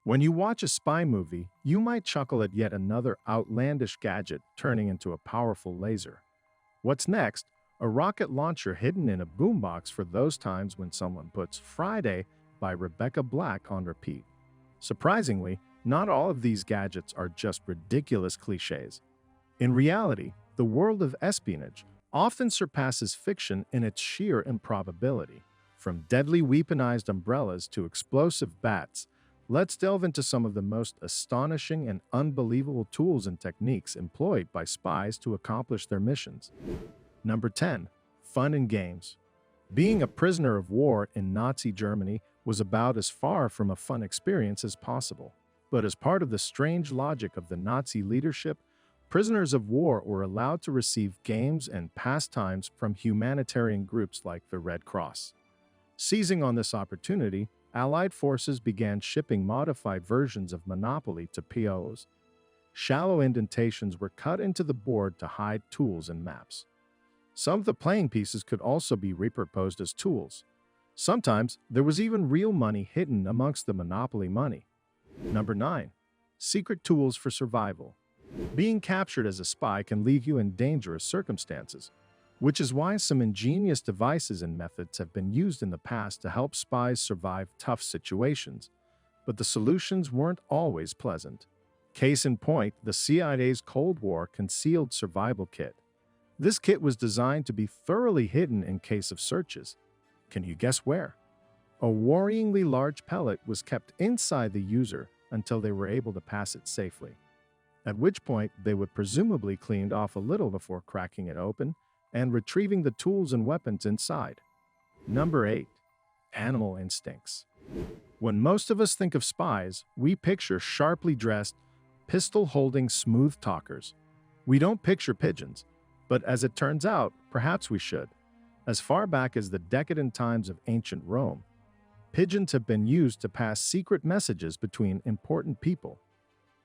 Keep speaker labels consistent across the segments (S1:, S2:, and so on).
S1: When you watch a spy movie, you might chuckle at yet another outlandish gadget turning into a powerful laser. What's next? A rocket launcher hidden in a boombox for those times when someone puts Friday by Rebecca Black on repeat. Surprisingly, not all of these gadgets are just ridiculous cliches. In reality, the world of espionage often surpasses fiction in its sheer improbability. From deadly weaponized umbrellas to explosive bats, let's delve into some of the most astonishing and unbelievable tools and techniques employed by spies to accomplish their missions. Number 10. Fun and games. Being a prisoner of war in Nazi Germany was about as far from a fun experience as possible. But as part of the strange logic of the Nazi leadership, prisoners of war were allowed to receive games and pastimes from humanitarian groups like the Red Cross. Seizing on this opportunity, Allied forces began shipping modified versions of Monopoly to POs. Shallow indentations were cut into the board to hide tools and maps. Some of the playing pieces could also be repurposed as tools. Sometimes there was even real money hidden amongst the Monopoly money. Number 9. Secret tools for survival. Being captured as a spy can leave you in dangerous circumstances, which is why some ingenious devices and methods have been used in the past to help spies survive tough situations. But the solutions weren't always pleasant. Case in point, the CIA's Cold War Concealed Survival Kit. This kit was designed to be thoroughly hidden in case of searches. Can you guess where? A worryingly large pellet was kept inside the user until they were able to pass it safely, at which point they would presumably cleaned off a little before cracking it open and retrieving the tools and weapons inside. Number 8. Animal instincts. When most of us think of spies, we picture sharply dressed, pistol-holding smooth talkers. We don't picture pigeons, but as it turns out, perhaps we should. As far back as the decadent times of ancient Rome, pigeons have been used to pass secret messages between important people.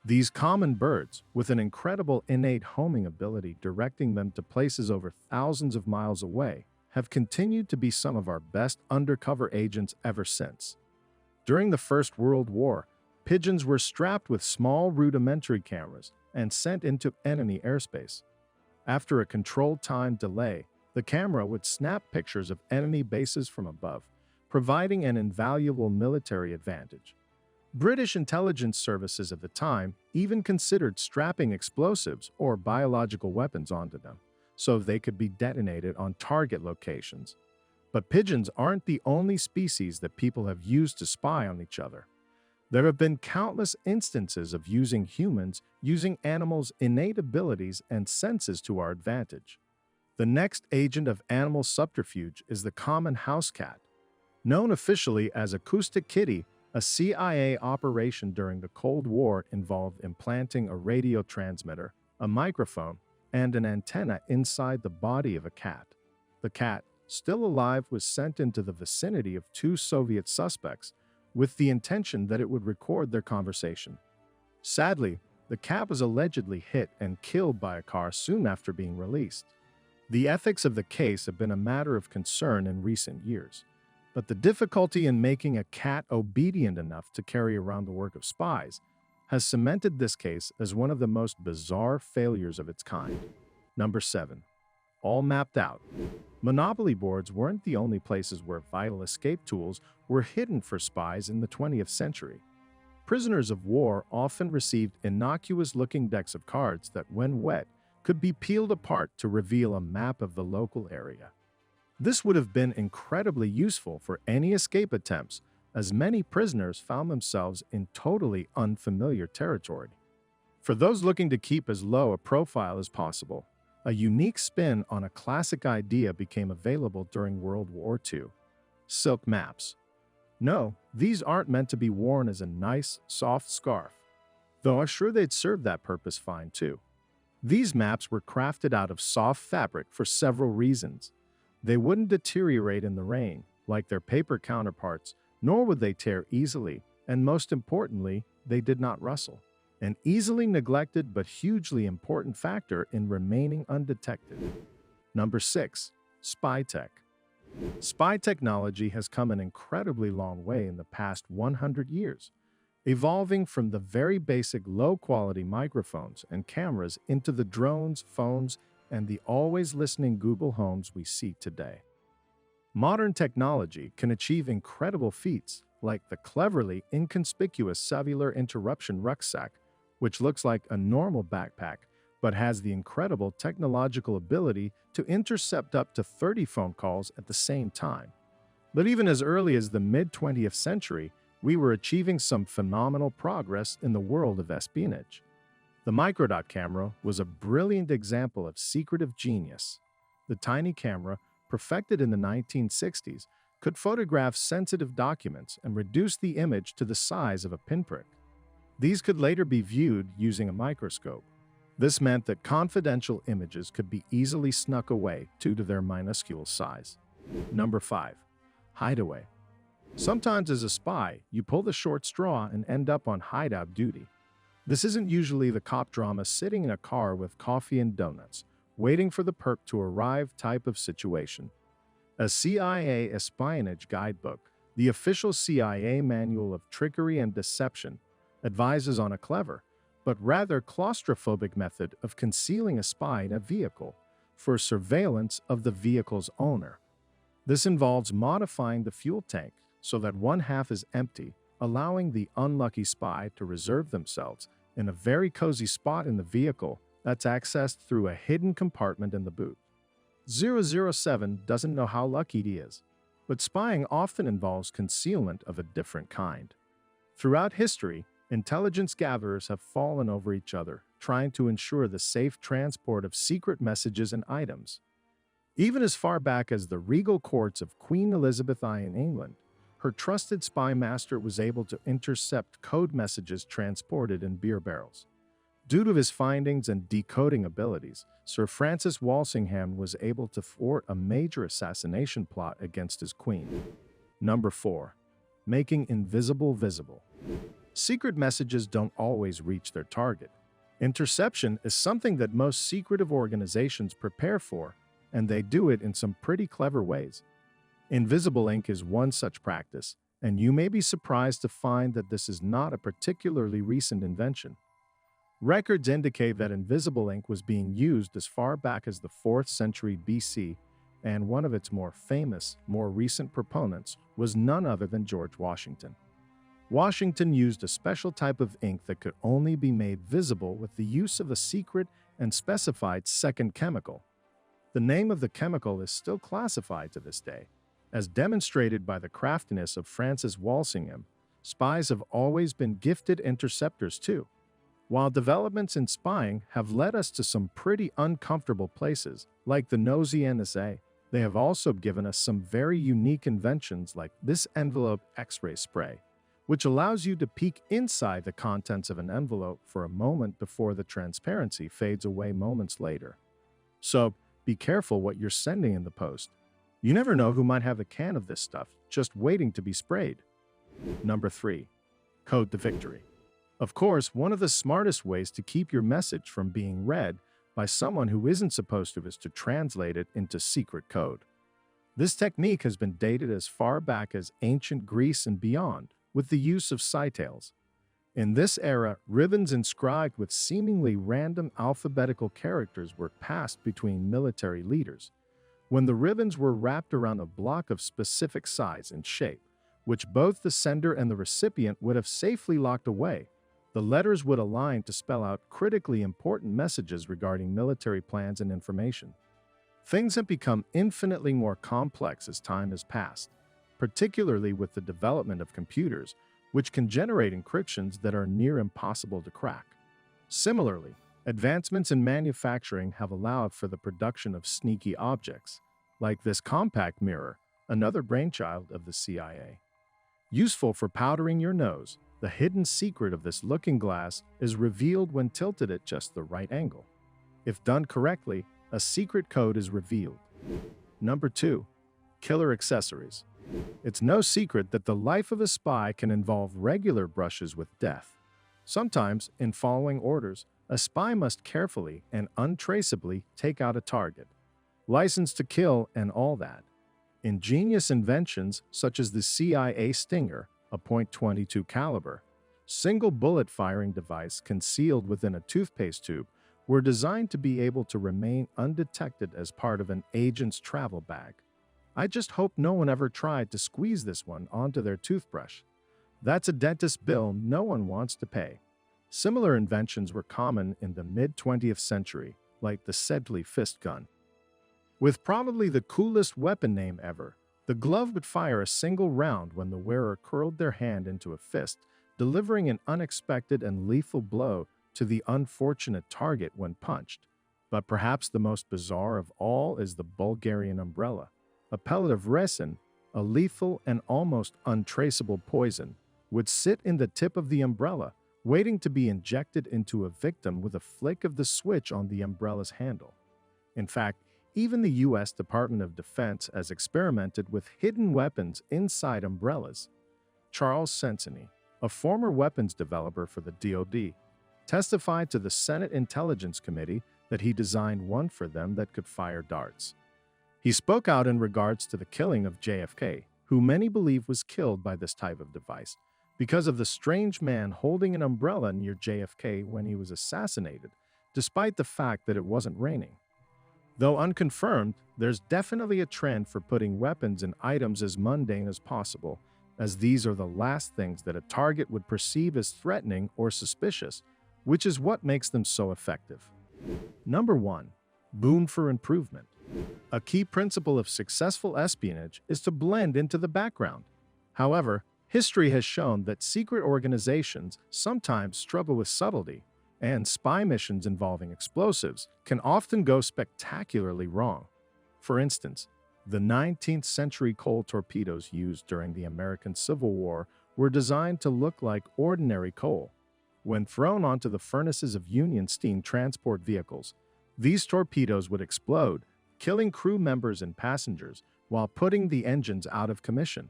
S1: These common birds, with an incredible innate homing ability directing them to places over thousands of miles away, have continued to be some of our best undercover agents ever since. During the First World War, pigeons were strapped with small rudimentary cameras and sent into enemy airspace. After a controlled time delay, the camera would snap pictures of enemy bases from above, providing an invaluable military advantage. British intelligence services at the time even considered strapping explosives or biological weapons onto them, so they could be detonated on target locations. But pigeons aren't the only species that people have used to spy on each other. There have been countless instances of humans using animals' innate abilities and senses to our advantage. The next agent of animal subterfuge is the common house cat. Known officially as Acoustic Kitty, a CIA operation during the Cold War involved implanting a radio transmitter, a microphone, and an antenna inside the body of a cat. The cat, still alive, was sent into the vicinity of two Soviet suspects with the intention that it would record their conversation. Sadly, the cat was allegedly hit and killed by a car soon after being released. The ethics of the case have been a matter of concern in recent years, but the difficulty in making a cat obedient enough to carry around the work of spies has cemented this case as one of the most bizarre failures of its kind. Number 7. All mapped out. Monopoly boards weren't the only places where vital escape tools were hidden for spies in the 20th century. Prisoners of war often received innocuous-looking decks of cards that, when wet, could be peeled apart to reveal a map of the local area. This would have been incredibly useful for any escape attempts, as many prisoners found themselves in totally unfamiliar territory. For those looking to keep as low a profile as possible, a unique spin on a classic idea became available during World War II: silk maps. No, these aren't meant to be worn as a nice, soft scarf, though I'm sure they'd serve that purpose fine too. These maps were crafted out of soft fabric for several reasons. They wouldn't deteriorate in the rain, like their paper counterparts, nor would they tear easily, and most importantly, they did not rustle. An easily neglected but hugely important factor in remaining undetected. Number 6. Spy tech. Spy technology has come an incredibly long way in the past 100 years. evolving from the very basic low-quality microphones and cameras into the drones, phones, and the always-listening Google Homes we see today. Modern technology can achieve incredible feats, like the cleverly inconspicuous cellular interruption rucksack, which looks like a normal backpack but has the incredible technological ability to intercept up to 30 phone calls at the same time. But even as early as the mid-20th century, we were achieving some phenomenal progress in the world of espionage. The microdot camera was a brilliant example of secretive genius. The tiny camera, perfected in the 1960s, could photograph sensitive documents and reduce the image to the size of a pinprick. These could later be viewed using a microscope. This meant that confidential images could be easily snuck away due to their minuscule size. Number 5. Hideaway. Sometimes as a spy, you pull the short straw and end up on hideout duty. This isn't usually the cop drama sitting in a car with coffee and donuts, waiting for the perp to arrive type of situation. A CIA espionage guidebook, the official CIA manual of trickery and deception, advises on a clever, but rather claustrophobic method of concealing a spy in a vehicle for surveillance of the vehicle's owner. This involves modifying the fuel tank so that one half is empty, allowing the unlucky spy to reserve themselves in a very cozy spot in the vehicle that's accessed through a hidden compartment in the boot. 007 doesn't know how lucky he is, but spying often involves concealment of a different kind. Throughout history, intelligence gatherers have fallen over each other, trying to ensure the safe transport of secret messages and items. Even as far back as the regal courts of Queen Elizabeth I in England, her trusted spy master was able to intercept code messages transported in beer barrels. Due to his findings and decoding abilities, Sir Francis Walsingham was able to thwart a major assassination plot against his queen. Number 4. Making invisible visible. Secret messages don't always reach their target. Interception is something that most secretive organizations prepare for, and they do it in some pretty clever ways. Invisible ink is one such practice, and you may be surprised to find that this is not a particularly recent invention. Records indicate that invisible ink was being used as far back as the 4th century BC, and one of its more famous, more recent proponents was none other than George Washington. Washington used a special type of ink that could only be made visible with the use of a secret and specified second chemical. The name of the chemical is still classified to this day. As demonstrated by the craftiness of Francis Walsingham, spies have always been gifted interceptors too. While developments in spying have led us to some pretty uncomfortable places, like the nosy NSA, they have also given us some very unique inventions like this envelope X-ray spray, which allows you to peek inside the contents of an envelope for a moment before the transparency fades away moments later. So, be careful what you're sending in the post. You never know who might have a can of this stuff just waiting to be sprayed. Number 3. Code to victory. Of course, one of the smartest ways to keep your message from being read by someone who isn't supposed to is to translate it into secret code. This technique has been dated as far back as ancient Greece and beyond, with the use of sightales. In this era, ribbons inscribed with seemingly random alphabetical characters were passed between military leaders. When the ribbons were wrapped around a block of specific size and shape, which both the sender and the recipient would have safely locked away, the letters would align to spell out critically important messages regarding military plans and information. Things have become infinitely more complex as time has passed, particularly with the development of computers, which can generate encryptions that are near impossible to crack. Similarly, advancements in manufacturing have allowed for the production of sneaky objects, like this compact mirror, another brainchild of the CIA. Useful for powdering your nose, the hidden secret of this looking glass is revealed when tilted at just the right angle. If done correctly, a secret code is revealed. Number 2. Killer accessories. It's no secret that the life of a spy can involve regular brushes with death. Sometimes, in following orders, a spy must carefully and untraceably take out a target. License to kill and all that. Ingenious inventions such as the CIA Stinger, a .22 caliber, single bullet firing device concealed within a toothpaste tube were designed to be able to remain undetected as part of an agent's travel bag. I just hope no one ever tried to squeeze this one onto their toothbrush. That's a dentist bill no one wants to pay. Similar inventions were common in the mid-20th century, like the Sedley fist gun. With probably the coolest weapon name ever, the glove would fire a single round when the wearer curled their hand into a fist, delivering an unexpected and lethal blow to the unfortunate target when punched. But perhaps the most bizarre of all is the Bulgarian umbrella. A pellet of resin, a lethal and almost untraceable poison, would sit in the tip of the umbrella, waiting to be injected into a victim with a flick of the switch on the umbrella's handle. In fact, even the U.S. Department of Defense has experimented with hidden weapons inside umbrellas. Charles Sensini, a former weapons developer for the DoD, testified to the Senate Intelligence Committee that he designed one for them that could fire darts. He spoke out in regards to the killing of JFK, who many believe was killed by this type of device, because of the strange man holding an umbrella near JFK when he was assassinated, despite the fact that it wasn't raining. Though unconfirmed, there's definitely a trend for putting weapons in items as mundane as possible, as these are the last things that a target would perceive as threatening or suspicious, which is what makes them so effective. Number 1. Boon for improvement. A key principle of successful espionage is to blend into the background. However, history has shown that secret organizations sometimes struggle with subtlety, and spy missions involving explosives can often go spectacularly wrong. For instance, the 19th century coal torpedoes used during the American Civil War were designed to look like ordinary coal. When thrown onto the furnaces of Union steam transport vehicles, these torpedoes would explode, killing crew members and passengers while putting the engines out of commission.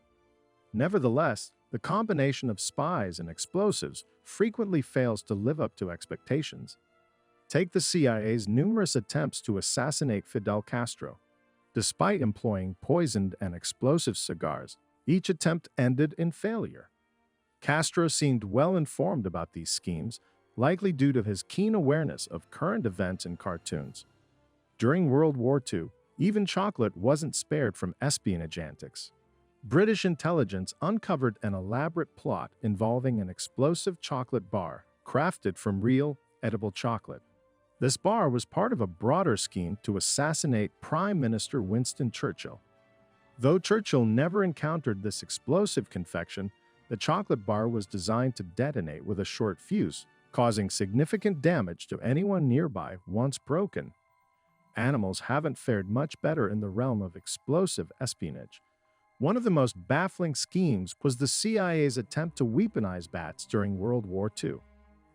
S1: Nevertheless, the combination of spies and explosives frequently fails to live up to expectations. Take the CIA's numerous attempts to assassinate Fidel Castro. Despite employing poisoned and explosive cigars, each attempt ended in failure. Castro seemed well informed about these schemes, likely due to his keen awareness of current events and cartoons. During World War II, even chocolate wasn't spared from espionage antics. British intelligence uncovered an elaborate plot involving an explosive chocolate bar crafted from real, edible chocolate. This bar was part of a broader scheme to assassinate Prime Minister Winston Churchill. Though Churchill never encountered this explosive confection, the chocolate bar was designed to detonate with a short fuse, causing significant damage to anyone nearby once broken. Animals haven't fared much better in the realm of explosive espionage. One of the most baffling schemes was the CIA's attempt to weaponize bats during World War II.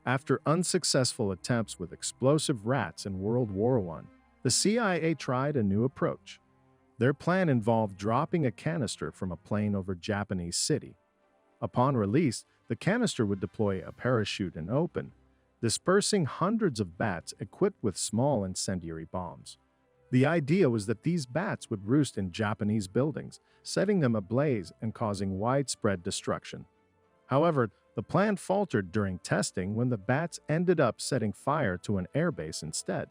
S1: After unsuccessful attempts with explosive rats in World War I, the CIA tried a new approach. Their plan involved dropping a canister from a plane over Japanese city. Upon release, the canister would deploy a parachute and open, dispersing hundreds of bats equipped with small incendiary bombs. The idea was that these bats would roost in Japanese buildings, setting them ablaze and causing widespread destruction. However, the plan faltered during testing when the bats ended up setting fire to an airbase instead.